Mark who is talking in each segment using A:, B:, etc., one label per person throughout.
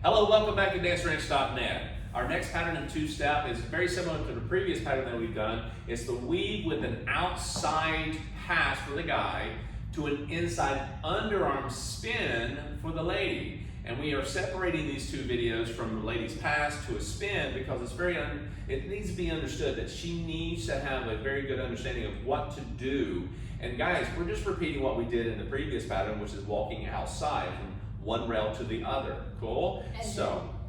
A: Hello, welcome back to DanceRanch.net. Our next pattern in two-step is very similar to the previous pattern that we've done. It's the weave with an outside pass for the guy to an inside underarm spin for the lady. And we are separating these two videos from the lady's pass to a spin because it needs to be understood that she needs to have a very good understanding of what to do. And guys, we're just repeating what we did in the previous pattern, which is walking outside from one rail to the other. Cool?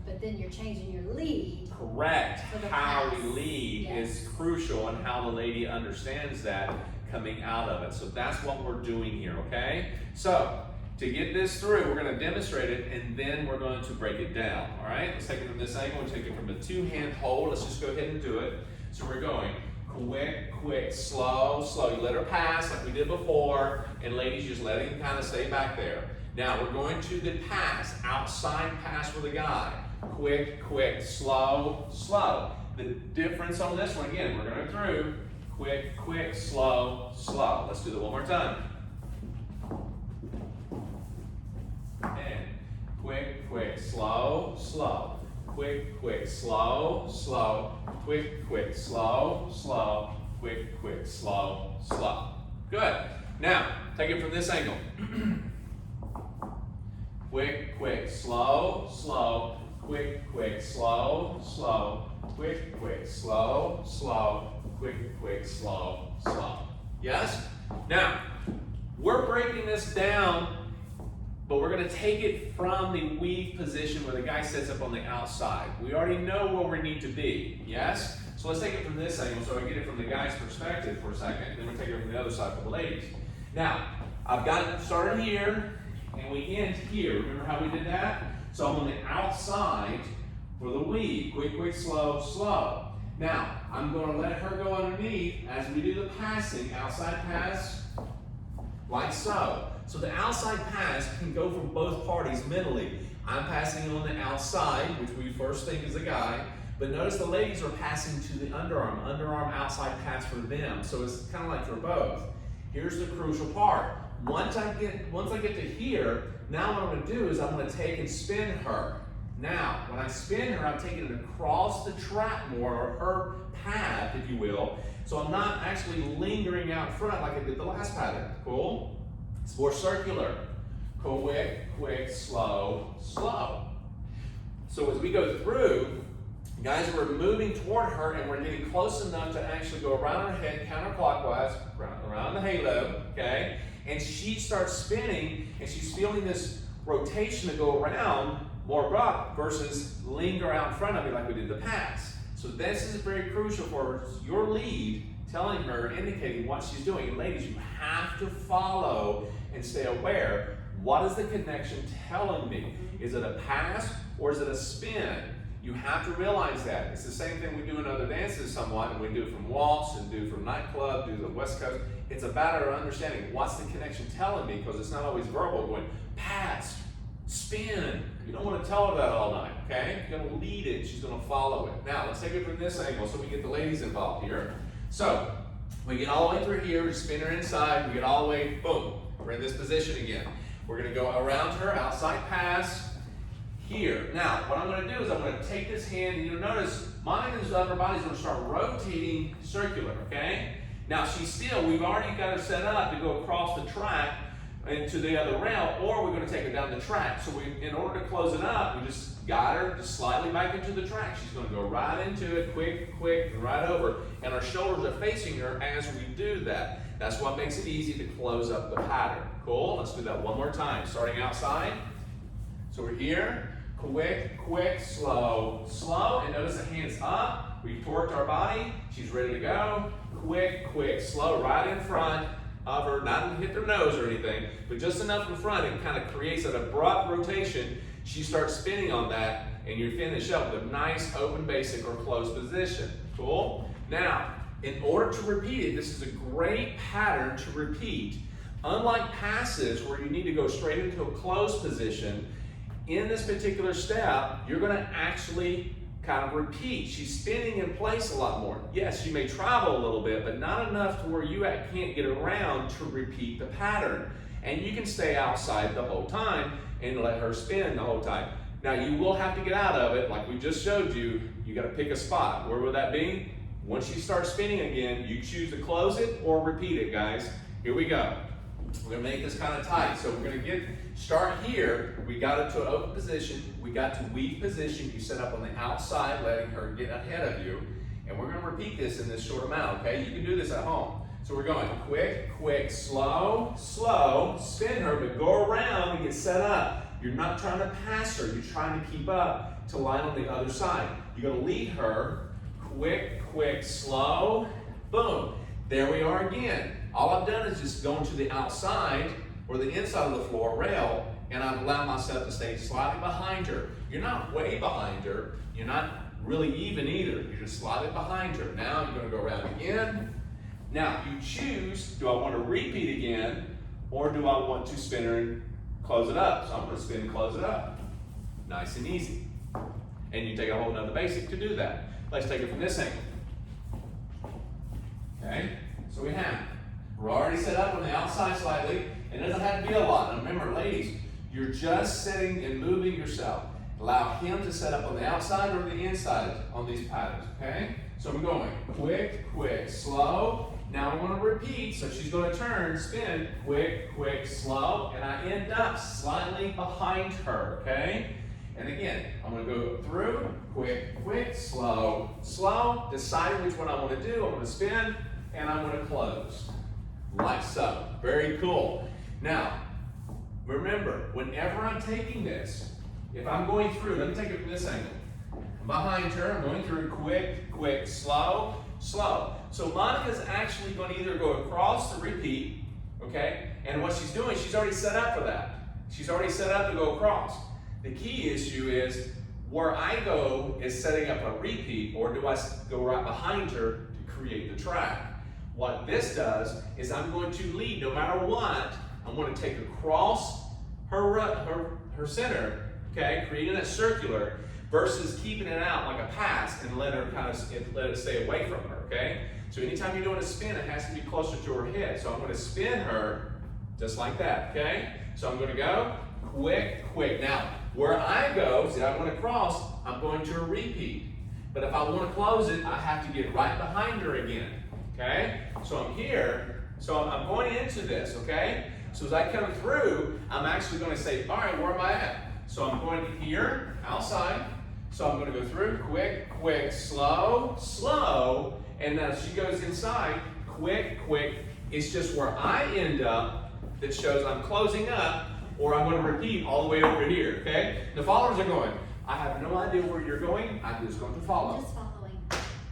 B: But then you're changing your lead.
A: Correct. How we lead
B: Yes.
A: is crucial and how the lady understands that coming out of it. So that's what we're doing here, okay? So to get this through, we're going to demonstrate it and then we're going to break it down, all right? Let's take it from this angle. We'll take it from a two-hand hold. Let's just go ahead and do it. So we're going quick, quick, slow, slow. You let her pass like we did before, and ladies, just let him kind of stay back there. Now we're going to the pass, outside pass for the guy. Quick, quick, slow, slow. The difference on this one, again, we're going through quick, quick, slow, slow. Let's do that one more time. And quick, quick, slow, slow. Quick, quick, slow, slow. Quick, quick, slow, slow. Quick, quick, slow, slow. Good. Now, take it from this angle. Quick, quick, slow, slow. Quick, quick, slow, slow. Quick, quick, slow, slow. Quick, quick, slow, slow. Yes? Now, we're breaking this down, but we're going to take it from the weave position where the guy sits up on the outside. We already know where we need to be. Yes? So let's take it from this angle so I get it from the guy's perspective for a second. Then we'll take it from the other side for the ladies. Now, I've got it started here. And we end here. Remember how we did that? So I'm on the outside for the weave. Quick, quick, slow, slow. Now, I'm going to let her go underneath as we do the passing. Outside pass, like so. So the outside pass can go for both parties mentally. I'm passing on the outside, which we first think is a guy. But notice the ladies are passing to the underarm. Underarm outside pass for them. So it's kind of like for both. Here's the crucial part. Once I get to here, now what I'm going to do is I'm going to take and spin her. Now, when I spin her, I'm taking it across the track more, or her path, if you will. So I'm not actually lingering out front like I did the last pattern. Cool? It's more circular. Quick, quick, slow, slow. So as we go through, guys, we're moving toward her and we're getting close enough to actually go around her head counterclockwise, around the halo, okay? And she starts spinning and she's feeling this rotation to go around more abrupt versus linger out in front of me like we did the pass. So this is very crucial for your lead, telling her, indicating what she's doing. And ladies, you have to follow and stay aware. What is the connection telling me? Is it a pass or is it a spin? You have to realize that. It's the same thing we do in other dances somewhat, and we do it from Waltz and do from nightclub, do the West Coast. It's a matter of understanding what's the connection telling me, because it's not always verbal, going pass, spin. You don't want to tell her that all night, okay? You're going to lead it, she's going to follow it. Now, let's take it from this angle so we get the ladies involved here. So, we get all the way through here, we spin her inside, we get all the way, boom, we're in this position again. We're going to go around her, outside pass, here. Now, what I'm going to do is I'm going to take this hand, and you'll notice mine and his upper body's going to start rotating circular, okay? Now, we've already got her set up to go across the track into the other rail, or we're going to take her down the track. So in order to close it up, we just got her just slightly back into the track. She's going to go right into it, quick, quick, and right over. And our shoulders are facing her as we do that. That's what makes it easy to close up the pattern. Cool? Let's do that one more time. Starting outside. So we're here. Quick, quick, slow, slow. And notice the hands up. We've torqued our body. She's ready to go. Quick, quick, slow, right in front of her. Not to hit their nose or anything, but just enough in front. It kind of creates an abrupt rotation. She starts spinning on that, and you finish up with a nice open basic or closed position. Cool? Now, in order to repeat it, this is a great pattern to repeat. Unlike passes where you need to go straight into a closed position, in this particular step, you're going to actually kind of repeat. She's spinning in place a lot more. Yes, she may travel a little bit, but not enough to where you can't get around to repeat the pattern. And you can stay outside the whole time and let her spin the whole time. Now you will have to get out of it, like we just showed you. You got to pick a spot. Where will that be? Once you start spinning again, you choose to close it or repeat it, guys. Here we go. We're gonna make this kind of tight. So we're gonna start here. We got it to an open position. We got to weave position. You set up on the outside, letting her get ahead of you. And we're gonna repeat this in this short amount, okay? You can do this at home. So we're going quick, quick, slow, slow, spin her, but go around and get set up. You're not trying to pass her, you're trying to keep up to line on the other side. You're gonna lead her, quick, quick, slow, boom. There we are again. All I've done is just gone to the outside or the inside of the floor rail, and I've allowed myself to stay slightly behind her. You're not way behind her, you're not really even either. You're just slightly behind her. Now you're gonna go around again. Now you choose, do I want to repeat again, or do I want to spin her and close it up? So I'm gonna spin and close it up. Nice and easy. And you take a whole nother basic to do that. Let's take it from this angle. Okay, so we're already set up on the outside slightly, and it doesn't have to be a lot. Now remember, ladies, you're just sitting and moving yourself. Allow him to set up on the outside or the inside on these patterns, okay? So I'm going quick, quick, slow. Now I'm gonna repeat, so she's gonna turn, spin, quick, quick, slow, and I end up slightly behind her, okay? And again, I'm gonna go through, quick, quick, slow, slow, deciding which one I wanna do. I'm gonna spin, and I'm gonna close, like so. Very cool. Now, remember, whenever I'm taking this, if I'm going through, let me take it from this angle. I'm behind her, I'm going through quick, quick, slow, slow. So Monica's actually going to either go across to repeat, okay? And what she's doing, she's already set up for that. She's already set up to go across. The key issue is where I go is setting up a repeat, or do I go right behind her to create the track? What this does is I'm going to lead no matter what. I'm going to take across her center, okay, creating that circular, versus keeping it out like a pass and let it stay away from her, okay? So anytime you're doing a spin, it has to be closer to her head. So I'm going to spin her just like that, okay? So I'm going to go quick, quick. Now, where I go, see, I want to cross, I'm going to repeat. But if I want to close it, I have to get right behind her again, okay? So I'm here, so I'm going into this, okay? So as I come through, I'm actually going to say, all right, where am I at? So I'm going to here, outside. So I'm going to go through, quick, quick, slow, slow. And now she goes inside, quick, quick. It's just where I end up that shows I'm closing up, or I'm going to repeat all the way over here, okay? The followers are going, I have no idea where you're going. I'm just going to follow.
B: Just following.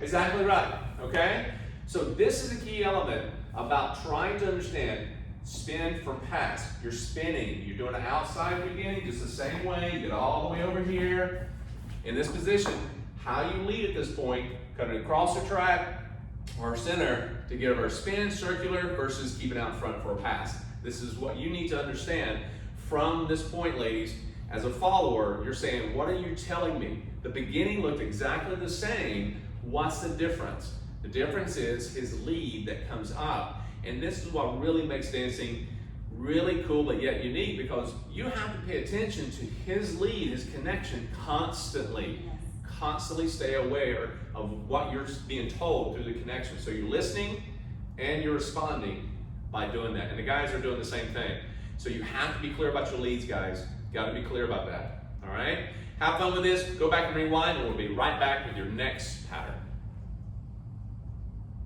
A: Exactly right, okay? So this is a key element about trying to understand spin from pass. You're spinning. You're doing an outside beginning just the same way. You get all the way over here. In this position, how you lead at this point, coming across the track or center to give her a spin, circular, versus keeping out in front for a pass. This is what you need to understand from this point, ladies. As a follower, you're saying, what are you telling me? The beginning looked exactly the same. What's the difference? The difference is his lead that comes up. And this is what really makes dancing really cool but yet unique, because you have to pay attention to his lead, his connection constantly.
B: Yes.
A: Constantly stay aware of what you're being told through the connection. So you're listening and you're responding by doing that. And the guys are doing the same thing. So you have to be clear about your leads, guys. Got to be clear about that. All right? Have fun with this. Go back and rewind, and we'll be right back with your next pattern.